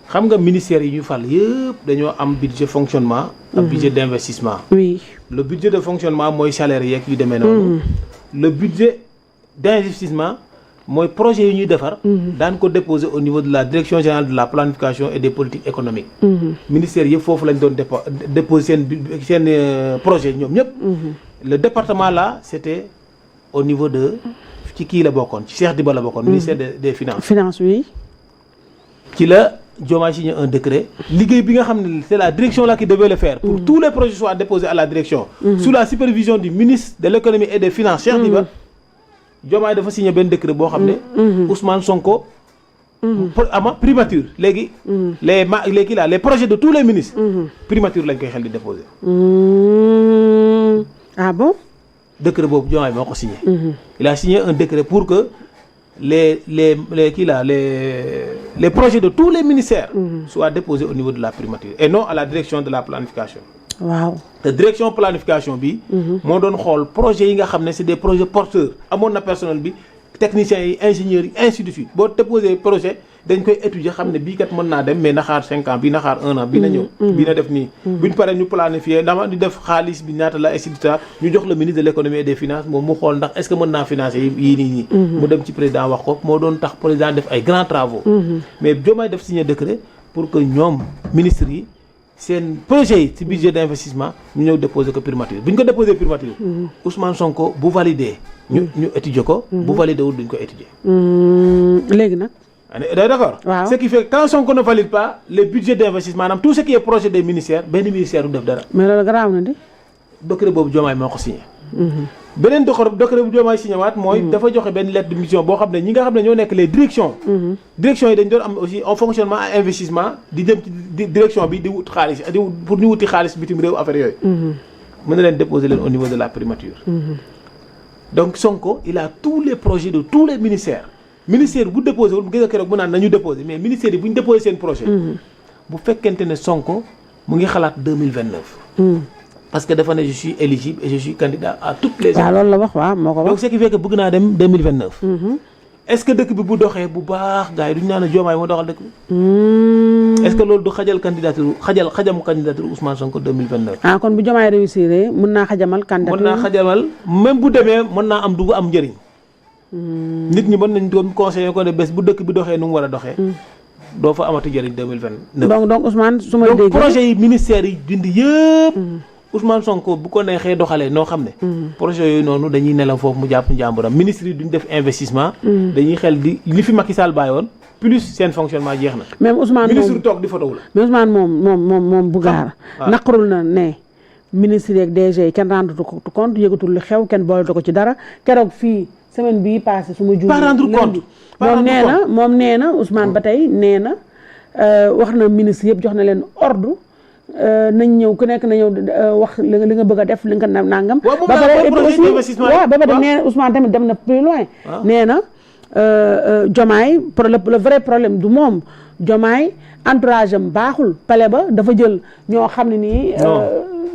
xam nga ministère yi ñu fal yëpp dañoo am budget fonctionnement ak budget d'investissement oui le budget de fonctionnement mooy salaire yeeg yu demee noonu le budget d'investissement mooy projet yi ñuy defar daan ko déposer au niveau de la direction générale de la planification et des politiques économiques ministère yëpp foofu lañ doon déposer seen projet ñoom ñëpp le département là c'était au niveau de ci kii la bokkoon ci Cheikh Diba la bokkoon ministère des finances oui ci la Diomaye signé un décret liggéey bi nga xam ne c'est la direction là qui devait le faire pour tous les projets soient déposés à la direction sous la supervision du ministre de l'économie et des finances Cheikh Diba Diomaye dafa signé benn décret boo xam ne Ousmane Sonko primature léegi les projets de tous les ministres primature lañ koy xel di déposer ah bon décret boobu Diomaye moo ko signé il a signé un décret pour que les projets de tous les ministères soient déposés au niveau de la primature et non à la direction de la planification waaw te direction planification bi moo doon xool projet yi nga xam ne c'est des projets porteurs amoon na personnel bi techniciens yi ingénieurs yi ainsi de suite boo déposé projet dañ koy étudier xam ne bii kat mën naa dem mais na xaar 5 ans bii na xaar 1 an bii na ñëw bii na def nii buñ paree ñu planifier dama di def xaalis bi ñaata la et cetera ñu jox le ministre de l'économie et des finances moom mu xool ndax est-ce que mën naa financer yii nii mu dem ci président wax ko moo doon tax président def ay grands travaux mais Diomaye def signer décret pour que ñoom ministres yi seen projet yi ci budget d'investissement ñu ñëw déposer ko primature bu ñu ko déposer primature Ousmane Sonko bu valider ñu étudier ko bu valider wul duñ ko étudier léegi nag d'accord waaw ce qui fait que quand Sonko ne valide pas les budgets d'investissement maanaam tout ce qui est projet des ministères benn ministère du def dara mais loolu garaaw na di décret boobu Diomaye moo ko signé beneen décret bu Diomaye signé waat mooy dafa joxe benn lettre de mission boo xam ne ñi nga xam ne ñoo nekk les directions directions yi dañ doon am aussi en fonctionnement à investissement di dem ci direction bi di wut xaalis pour ñu wuti xaalis bitim réew affaire yooyu mën na leen déposer leen au niveau de la primature donc Sonko il a tous les projets de tous les ministères bu déposé wul mu gis nga keroog mu naan nañu déposé mais ministères yi bu ñu déposé seen projet bu fekkente ne Sonko mu ngi xalaat 2029 parce que dafa ne je suis éligible et je suis candidat à toutes les waaw loolu la wax waaw moo ko wax donc ce qui fait que bëgg naa dem 2029 est-ce que dëkk bi bu doxee bu baax gars yi duñu naan Diomaye moo doxal dëkk bi est-ce que loolu du xajal candidature xajam candidature Ousmane Sonko 2029 kon bu Diomaye réussir mën naa xajamal candidature mën naa xajamal même bu demee mën naa am du am njëriñ nit ñi mën nañ doon conseiller ko ne bés bu dëkk bi doxee nu mu war a doxee doo fa amati njëriñ 2029 donc Ousmane su ma donc projet yi ministères yi dindi yëpp Ousmane Sonko bu ko neexee doxalee noo xam ne projet yooyu noonu dañuy nelaw foofu mu jàpp njàmburam ministre yi duñ def investissement dañuy xel di li fi Macky Sall bàyyi woon plus seen fonctionnement jeex na même Ousmane ministre toog di photo la mais Ousmane moom Bougara naqarul na ne ministre yeeg DG yi kenn rendu ko compte yëgatul li xew kenn boole ko ci dara keroog fii semaine bii passé su ma juum pas rendre compte moom nee na Ousmane ba tey nee na wax na ministre yëpp jox na leen ordre nañ ñëw ku nekk na ñëw wax li nga bëgg a def li nga nangam ba pare aussi waaw ba pare nee na Ousmane tamit dem na plus loin nee na Diomaye le vrai problème du moom Diomaye entourage am baaxul pale ba dafa jël ñoo xam ne nii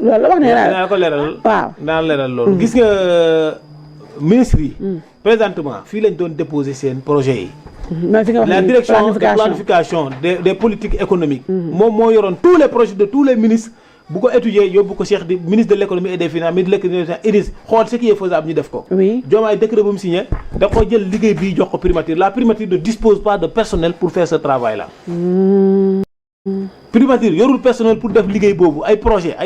loolu la wax ne naa ko leeral waaw naa leeral loolu gis nga ministre yi présentement fii lañ doon déposer seen projet yi la direction de planification des politiques économiques moom moo yoroon tous les projets de tous les ministres bu ko étudier yóbbu ko Cheikh di ministre de l'économie et des finances ministre de l'économie Idriss xool ce qui est faisable ñu def ko Diomaye décret bu mu signé da ko jël liggéey bii jox ko primature la primature ne dispose pas de personnel pour faire ce travail là primature yorul personnel pour def liggéey boobu ay projet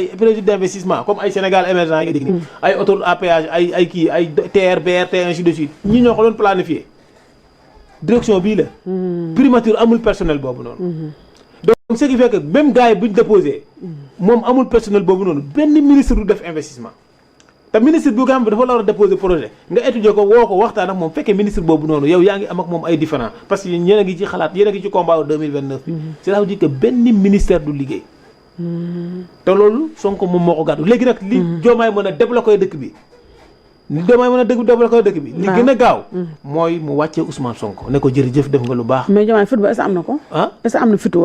d'investissement comme ay Sénégal émergent yi nga dégg ni ay autoroute à péage ay kii ay TER BRT ainsi de suite ñi ñoo ko doon planifier direction bii la primature amul personnel boobu noonu donc ce qui fait que même gars yi bu ñu déposé moom amul personnel boobu noonu benn ministre du def investissement te ministre bi nga xam ne dafa la war a déposer projet nga étudier ko woo ko waxtaan ak moom fekkee ministre boobu noonu yow yaa ngi am ak moom ay différent parce que yéen a ngi ci xalaat yéen a ngi ci combat 2029 bi cela veut dire que benn ministère du liggéey te loolu Sonko moom moo ko gàddu léegi nag li Diomaye mën a débloquer dëkk bi li Diomaye mën a débloquer dëkk bi li gën a gaaw mooy mu wàccee Ousmane Sonko ne ko jërëjëf def nga lu baax mais Diomaye fit ba est-ce que am na ko est-ce que am na fitu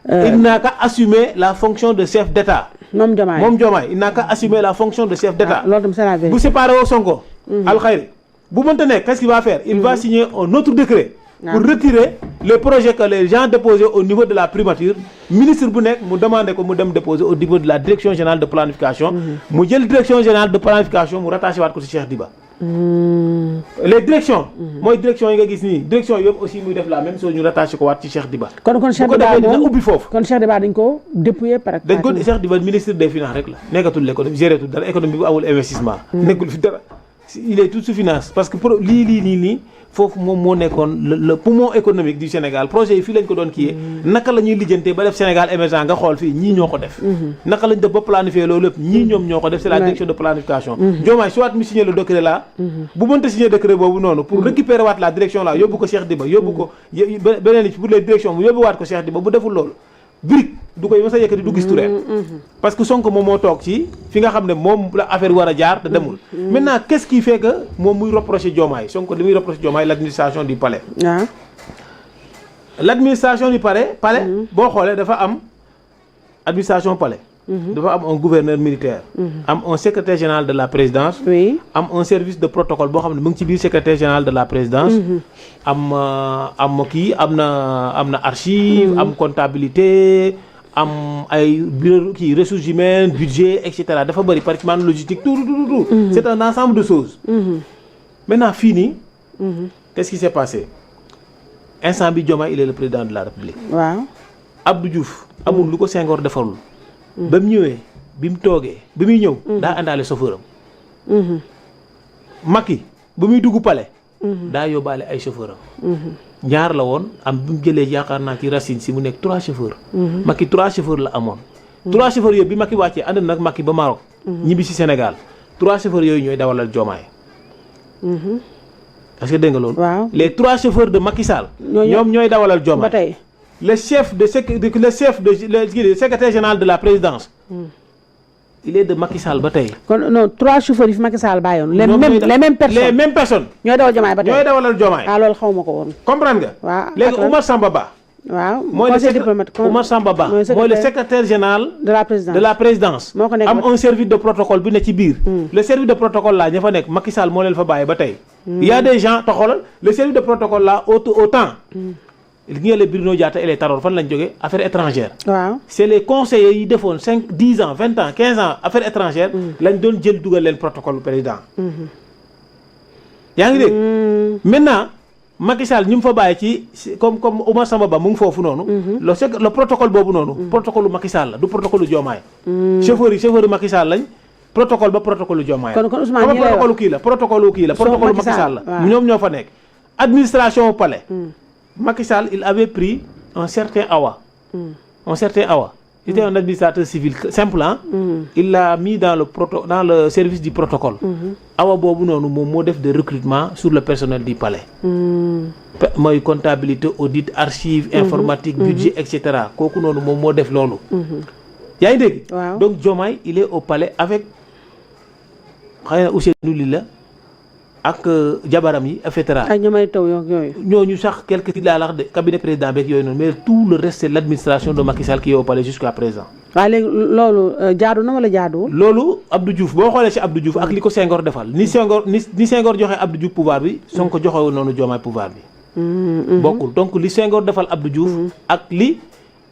il n'a qu'à assumer la fonction de chef d'État moom Diomaye il n'a qu'à assumer la fonction de chef d'État loolu tam c'est la vérité bu séparé woo Sonko alxayri bu mënta nekk qu'est-ce qu'il va faire il va signer un autre décret pour retirer les projets que les gens déposaient au niveau de la primature ministre bu nekk mu demandé ko mu dem déposer au niveau de la direction générale de planification mu jël direction générale de planification mu rattaché waat ko ci Cheikh Diba les directions mooy direction yi nga gis nii direction yëpp aussi muy def la même chose ñu rattaché ko waat ci Cheikh Diba kon Cheikh Diba bu ko defee dina ubbi foofu kon Cheikh Diba dañ ko dépouiller par dañ ko Cheikh Diba ministre des finances rek la nekkatul l'économie géretul dara économie bu amul investissement nekkul fi dara il est tout sous finance parce que lii foofu moom moo nekkoon le poumon économique du Sénégal projet yi fii lañ ko doon kiyee naka la ñuy lijjantee ba def Sénégal émergent nga xool fii ñii ñoo ko def naka lañ def ba planifier loolu lépp ñii ñoom ñoo ko def c'est la direction de planification Diomaye soit mu signé le décret là bu mënta signé décret boobu noonu pour récupérer waat la direction là yóbbu ko Cheikh Diba yóbbu ko beneen pour les directions mu yóbbu waat ko Cheikh Diba bu deful loolu brique du koy mës a yëkkati du gis turee parce que Sonko moom moo toog ci fi nga xam ne moom la affaire war a jaar te demul maintenant qu'est-ce qui fait que moom muy reprocher Diomaye Sonko li muy reprocher Diomaye l'administration du palais l'administration du palais boo xoolee dafa am administration palais dafa am un gouverneur militaire. am un secrétaire général de la présidence. oui am un service de protocole boo xam ne mu ngi ci biir secrétaire général de la présidence. am na archive. am comptabilité. am ay bureau kii ressources humaines budget et cetera dafa bëri pratiquement logistique tout. c'est un ensemble de choses. maintenant fii nii. qu'est-ce qui s'est passé instant bi Diomaye il est le président de la République. waaw Abdou Diouf amul lu ko Senghor defarul. ba mu ñëwee bi mu toogee bi muy ñëw. daa àndaale chauffeur am. Macky ba muy dugg palais. daa yóbbaale ay chauffeur am. ñaar la woon am bi mu jëlee yaakaar naa ci Racine si mu nekk 3 chauffeurs. Macky 3 chauffeurs la amoon. 3 chauffeurs yooyu bi Macky wàccee ànd nag Macky ba Maroc. ñibbi si Sénégal 3 chauffeurs yooyu ñooy dawalal Diomaye. est-ce que dégg nga loolu. waaw les 3 chauffeurs de Macky Sall. ñoom ñooy dawalal Diomaye. ba tey le secrétaire général de la présidence. il est de Macky Sall ba tey. kon non 3 chauffeurs yi fi Macky Sall bàyyoon. les mêmes personnes ñooy dawal Diomaye ba tey ñooy dawalal Diomaye. loolu xaw ma ko woon. comprendre nga. waaw léegi Oumar Samba Ba. waaw mooy Oumar Samba Ba mooy le secrétaire général de la présidence. moo ko nekk am un service de protocole bi ne ci biir. le service de protocole là ña fa nekk Macky Sall moo leen fa bàyyi ba tey. il y a des gens te xoolal le service de protocole là au temps. li nga le Bruno Diatta et les Tanor fan lañ jógee affaires étrangères. waaw c'est les conseillers yi defoon 5 10 ans 20 ans 15 ans affaires étrangères. lañ doon jël dugal leen protocole président. yaa ngi dégg. maintenant Macky Sall ñu mu fa bàyyi ci comme Oumar Samba Ba mu ngi foofu noonu. le protocole boobu noonu. protocole Macky Sall la du protocole Diomaye. chauffeur yi Macky Sall lañ. protocole ba protocole Diomaye. kon Ousmane ñi lay wax protocole Macky Sall la. ñoom ñoo fa nekk. administration palais. Macky Sall il avait pris un certain Awa. Il était un administrateur civil simple. Il l'a mis dans le service du protocole. Awa boobu noonu moom moo def des recrutements sur le personnel du palais. mooy comptabilité audit archive informatique budget et cetera kooku noonu moom moo def loolu. yaa ngi dégg. donc Diomaye il est au palais avec xëy na Ousseynou Lila ak jabaram yi et cetera. ak ñoomay taw yooyu. ñooñu sax quelque ci laa la wax de cabinet président beeg yooyu noonu mais tout le reste c'est l'administration de Macky Sall qui est au palais jusqu'à présent. waaye léegi loolu jaadu na wala jaaduwul. loolu Abdou Diouf boo xoolee ci Abdou Diouf ak li ko Senghor defal ni Senghor joxe Abdou Diouf pouvoir bi Sonko joxewul noonu Diomaye pouvoir bi. bokkul donc li Senghor defal Abdou Diouf ak li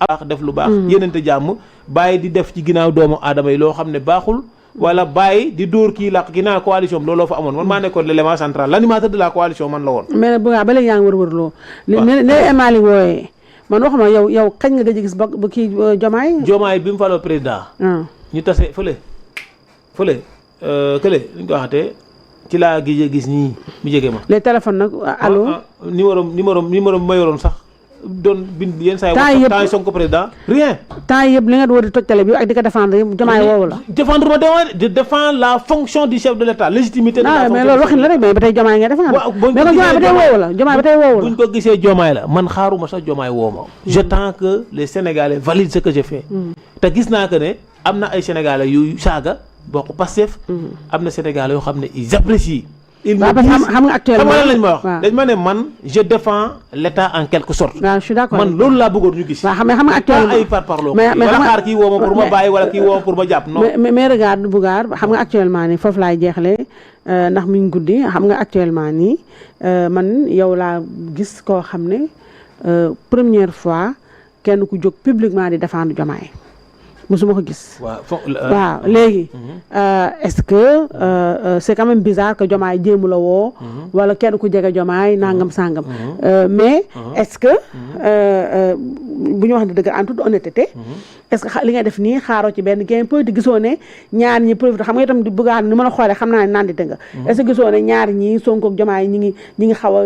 baax def lu baax. yéenante jàmm bàyyi di def ci ginnaaw doomu aadama yi loo xam ne baaxul. wala bàyyi di dóor kii la ginnaaw coalition bi looloo fa amoon man maa nekkoon l'élément central l'animateur de la coalition man la woon. mais ba léegi yaa ngi wër loo. waaw ne Emali wooyee man waxuma yow kañ nga gëj a gis ba kii Diomaye. Diomaye bi mu faloo président. ñu tase fële kële ñu ko waxatee ci laa gis ñii mu jege ma. les téléphones nag allo. numéro bi ma yoroon sax. doon bind yenn saa yi temps yi Sonko président rien. temps yëpp li nga war di toj télé bi ak di ko défendre yëpp Diomaye woowu la. défendre ma de défendre la fonction du chef de l'État légitimité. de la fonction mais loolu waxin la rek mais ba tey Diomaye nga défendre. waaw mais Diomaye ba tey woowu la Diomaye ba tey woowu la. buñ ko gisee Diomaye la man xaaruma sax Diomaye woo ma. j'attends que les Sénégalais valident ce que j'ai fait. te gis naa que ne am na ay Sénégalais yu saaga bokk Pastef. am na Sénégalais yoo xam ne ils apprécient. il me dit xam nga actuellement xam nga lañ ma wax dañ ma ne man je défends l'État en quelque sorte. waaw je suis d'accord man loolu laa bëggoon ñu gis. waaw xam nga actuellement ay parparloo. mais wala xaar kii woo ma pour ma bàyyi wala kii woo ma pour ma jàpp non. mais regarde Bougar xam nga actuellement nii foofu laay jeexalee ndax mi ngi guddi xam nga actuellement nii man yow laa gis koo xam ne première fois kenn ku jóg publiquement di défendre Diomaye. musuma ko gis. waaw léegi. est-ce que c'est quand même bizarre que Diomaye jéemu la woo. wala kenn ku jege Diomaye nangam sangam. mais est-ce que bu ñu wax dëgg en toute honnêteté. est-ce que li ngay def nii xaaroo ci benn gain politique gisoo ne ñaar ñi profité xam nga itam di bëgg a ni ma la xoolee xam naa ne naan di nga. est-ce que gisoo ne ñaar ñi Sonko ak Diomaye ñi ngi xaw a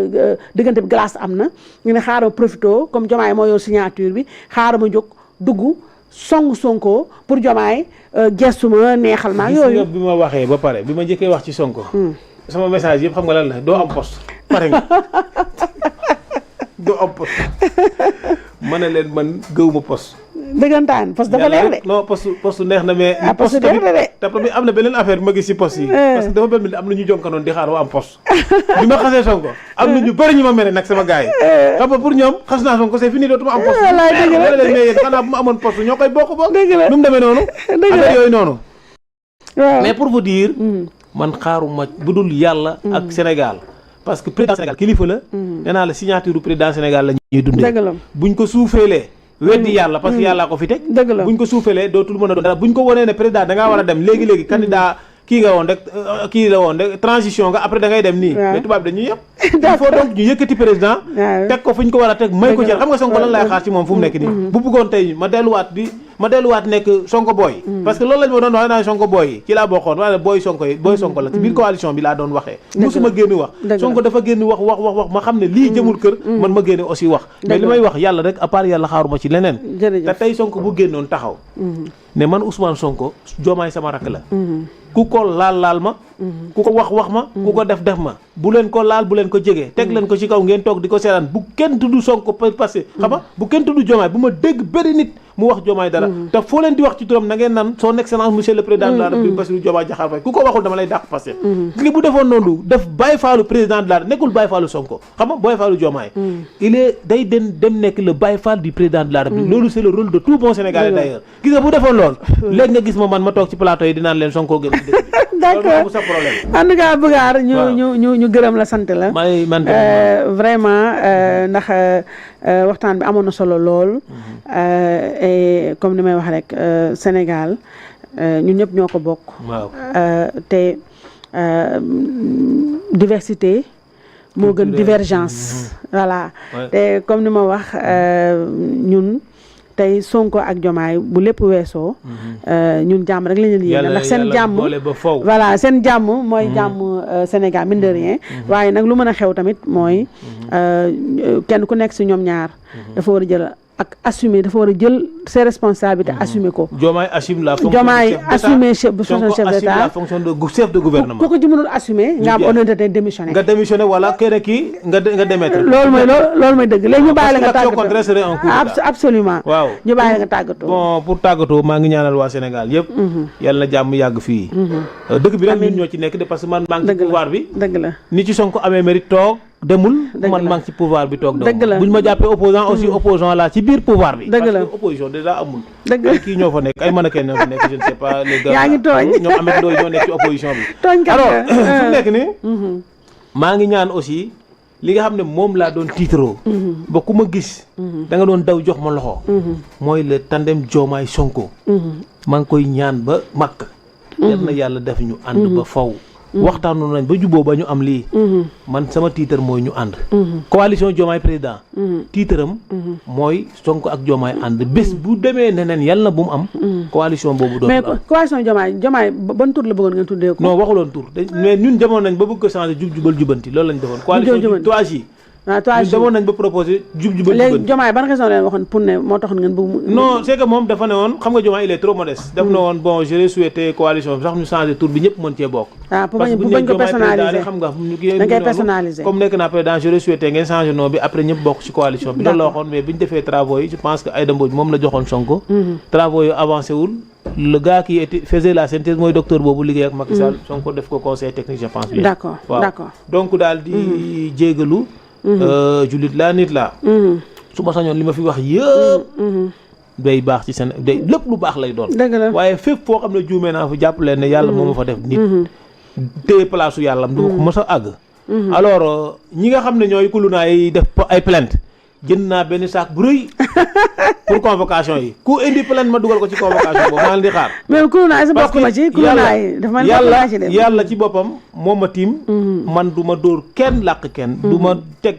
diggante bi glace am na ñu ne xaaral profité comme Diomaye moo yor signature bi xaaral ma jóg dugg. Sonko pour Diomaye gestuma neexal ma yooyu. bi ma waxee ba pare bi ma njëkkee wax ci Sonko. sama message yëpp xam nga lan la doo am poste pare nga doo am poste ma ne leen man gëwuma poste dëggantaan poste dafa leer de. non poste neex na mais. poste neex na de. te tamit am na beneen affaire ma gis si poste yi. parce que dafa mel ni am na ñu jonkanoon di xaar waa am poste. bi ma xasee Sonko am na ñu bëri ñu ma mere nag sama gars yi. xam nga pour ñoom xas naa Sonko c'est fini dootuma am poste. wallaay dëgg la mais yéen xanaa bu ma amoon poste ñoo koy bokk. dëgg la nu mu demee noonu. dëgg la affaire yooyu noonu. waaw mais pour vous dire. man xaaruma bu dul yàlla. ak Sénégal. parce que président Sénégal kilifa la. nee naa la signature du président Sénégal la ñuy dundee. dëgg la buñ ko suufeelee. weddi yàlla parce que yàllaa ko fi teg. dëgg la buñ ko suufeelee dootul mën a doon dara buñ ko wanee ne président da ngaa war a dem léegi candidat kii nga woon rek kii la woon rek transition nga après da ngay dem nii. mais tubaab dañuy yëpp. il faut donc ñu yëkkati président. teg ko fu ñu ko war a teg may ko ci xam nga Sonko lan lay xaar ci moom fu mu nekk nii. bu bëggoon tey ma delluwaat nekk Sonko booy. parce que loolu lañ ma doon waxee naan Sonko booy yi ci laa bokkoon waaye booy Sonko la ci biir coalition bi laa doon waxee. musuma génn wax. Sonko dafa génn wax ma xam ne lii jëmul kër. man ma génne aussi wax. mais li may wax yàlla rek à part yàlla xaaruma ci leneen. te tey Sonko bu génnoon taxaw. ne man Ousmane Sonko Diomaye sama rakk la. ku ko laal ma. ku ko wax ma. ku ko def ma. bu leen ko laal bu leen ko jege. teg leen ko ci kaw ngeen toog di ko seetaan bu kenn tudd Sonko passé xam nga bu kenn tudd Diomaye bu ma dégg bëri nit mu wax Diomaye dara. te foo leen di wax ci turam na ngeen naan son excellence monsieur le président de la République Bassirou Diomaye Diakhar Faye ku ko waxul dama lay dàq passé. li bu defoon noonu def bàyyi faalu président de la nekkul bàyyi faalu Sonko xam nga bàyyi faalu Diomaye. il est day dem nekk le bàyyi faal du président de la République. loolu c'est le rôle de tout bon Sénégalais d'ailleurs. gis nga bu defoon lool léegi nga gis ma toog ci plateau yi di naan leen Sonko gën ci dëkk bi. d'accord en tout cas Bougar ñu gërëm la sant la. vraiment ndax waxtaan bi amoon na solo lool. et comme ni may wax rek Sénégal ñun ñëpp ñoo ko bokk. waaw te diversité moo gën divergence. voilà te comme ni ma wax ñun. tey Sonko ak Diomaye bu lépp weesoo ñun jàmm rek la ñu yéene ndax seen jàmm voilà seen jàmm mooy jàmm Sénégal mine de rien waaye nag lu mën a xew tamit mooy kenn ku nekk si ñoom ñaar dafa war a jël ak assumer dafa war a jël ses responsabilités assumer ko. Diomaye assume la fonction Diomaye assumer chef d'état la fonction de chef de gouvernement. ku ko ci mënul assumer nga am honnêteté démissionné. nga démissionné wala kenn kii nga démettre. loolu mooy dëgg léegi ñu bàyyi la nga tàggatoo absolument waaw ñu bàyyi la nga tàggatoo. bon pour tàggatoo maa ngi ñaanal waa Sénégal yëpp. yàlla na jàmm yàgg fii. dëkk bi nag ñun ñoo ci nekk de parce que man maa ngi ci pouvoir bi. dëgg la ni ci Sonko amee mérite toog demul man maa ngi ci pouvoir bi toog dëgg la buñ ma jàppee opposant aussi opposant la ci biir pouvoir bi. dëgg la parce que opposition déjà amul. dëgg la kii ñoo fa nekk ay mannequin ñoo fa nekk je ne sais pas les gars. yaa ngi tooñ ñoom Ameth Ndoye ñoo nekk ci opposition bi. tooñ kat alors fu mu nekk nii. maa ngi ñaan aussi li nga xam ne moom laa doon tiitaroo. ba ku ma gis. da nga doon daw jox ma loxo. mooy le tandem Diomaye Sonko. maa ngi koy ñaan ba màkk. yal na yàlla def ñu ànd ba faw waxtaanu nañ ba juboo ba ñu am lii. man sama tiitar mooy ñu ànd. coalition Diomaye président. tiitaram mooy Sonko ak Diomaye ànd bés bu demee neneen yàlla na bu mu am. coalition boobu doon mais coalition Diomaye ban tur la bëggoon ngeen tuddee ko. non waxuloon tur mais ñun demoon nañ ba bëgg ko changer jubal jubanti loolu lañ defoon. coalition toise yi. demoon nañ ba proposé jubal léegi Diomaye ban raison leen waxoon pour ne moo taxoon ngeen bëgg. non c'est que moom dafa ne woon xam nga Diomaye il est trop modeste. def na woon bon je souhaité coalition bi sax ñu changer tur bi ñëpp mën cee bokk. pour bañ ko personnaliser xam nga da ngay personnaliser comme nekk naa président je souhaité ngeen changer nom bi après ñëpp bokk ci coalition bi. loolu la waxoon mais bi ñu defee travaux yi je pense que Aïda Mbodj moom la joxoon Sonko. travaux yu avancé wul. le gars qui faisait la synthèse mooy docteur boobu liggéey ak Macky Sall Sonko def ko conseil technique je pense bien. d'accord donc daal di jégalu. jullit laa nit laa. su ma sañoon li ma fi wax yëpp. day baax ci seen day lépp lu baax lay doon. dëgg la waaye fépp foo xam ne juumee naa fa jàpp leen ne yàlla moo ma fa def nit. téye place su yàlla du ma ko mos a àgg. alors ñi nga xam ne ñooy kulunaa yi def ay plainte jënd naa benn saak bu rëy pour convocation yi ku indi plainte ma dugal ko ci convocation boobu maa ngi di xaar. mais kulunaa yi sa bokk ma ci kulunaa yi dafa yàlla ci boppam moo ma tiim. man du ma dóor kenn làq kenn. du ma teg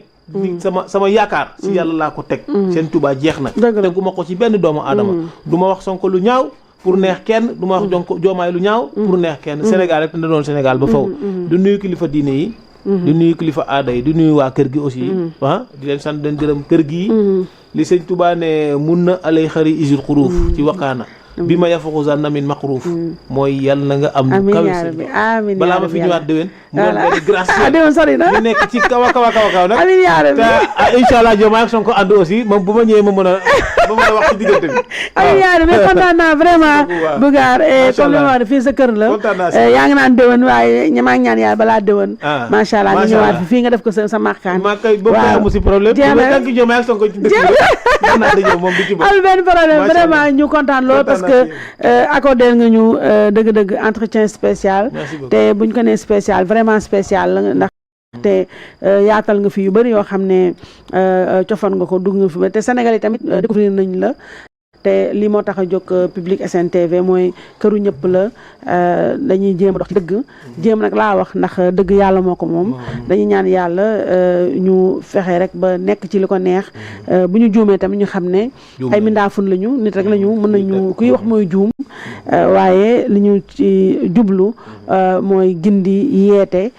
sama yaakaar. si yàlla laa ko teg. seen Tuubaa jeex na. tegu ma ko ci benn doomu aadama. du ma wax Sonko lu ñaaw pour neex kenn du ma wax Diomaye lu ñaaw pour neex kenn. Sénégal rek na doon Sénégal ba faw du nuyu kilifa diine yi. di nuyu kilifa aada yi di nuyu waa kër gi aussi. di leen sant den gërëm kër gi. li sëñ Tuubaa ne mun na alay xari isil xuruuf ci waqaana bi ma yafuxu zanna min maqruuf mooy yàlla na nga am lu kawe sa amiin balaa ma fi ñëwaat déwén mu doon benn grâce déwén sori na ñu nekk ci kaw a kaw nag amiin yaa rabbi te incha allah Diomaye ak Sonko ànd aussi moom bu ma ñëwee ma mën a wax ci diggante bi amiin yaa rabbi kontaan naa vraiment Bougar comme li ma wax fii sa kër la yaa ngi naan déwén waaye ñamaa ñaan yàlla balaa déwén macha allah nga ñëwaat fi fii nga def ko sa makkaan maa koy boobu amu si problème tànk Diomaye ak Sonko ci dëkk bi naa da ñëw moom du ci bokk amul benn problème vraiment ñu kontaan lool parce que accordé nga ñu dëgg-dëgg entretien spécial te buñ ko nee spécial vraiment spécial la ndax te yaatal nga fi yu bëri yoo xam ne cofan nga ko dugg nga fi te Sénégal yi tamit découvrir nañ la te lii moo tax a jóg Public SN TV mooy këru ñëpp la dañuy jéem a dox ci dëgg jéem nag laa wax ndax dëgg yàlla moo ko moom dañuy ñaan yàlla ñu fexe rek ba nekk ci li ko neex bu ñu juumee tamit ñu xam ne ay mindaafun lañu nit rek lañu mën nañu kuy wax mooy juum waaye li ñu ci jublu mooy gindi yeete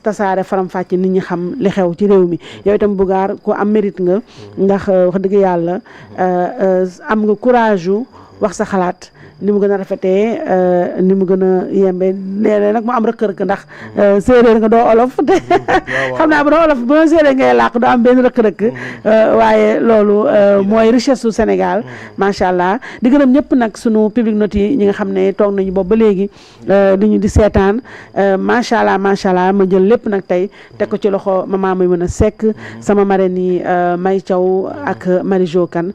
tasaare faram-fàcc nit ñi xam li xew ci réew mi yow itam Bougar ku am mérite nga ndax wax dëgg yàlla am nga courage yu wax sa xalaat ni mu gën a rafetee ni mu gën a yembe léeg-léeg nag mu am rëkk-rëkk ndax séeréer nga doo olof te xam naa bu doo olof bu séeréer ngay làq doo am benn rëkk-rëkk waaye loolu mooy richesse su Sénégal macha allah di gërëm ñëpp nag sunu public note yi ñi nga xam ne toog nañu boobu ba léegi di ñu di seetaan macha allah ma jël lépp nag tey teg ko ci loxo maman muy mën a sekk sama marraine yi May Thiaw ak Marie Jo Kane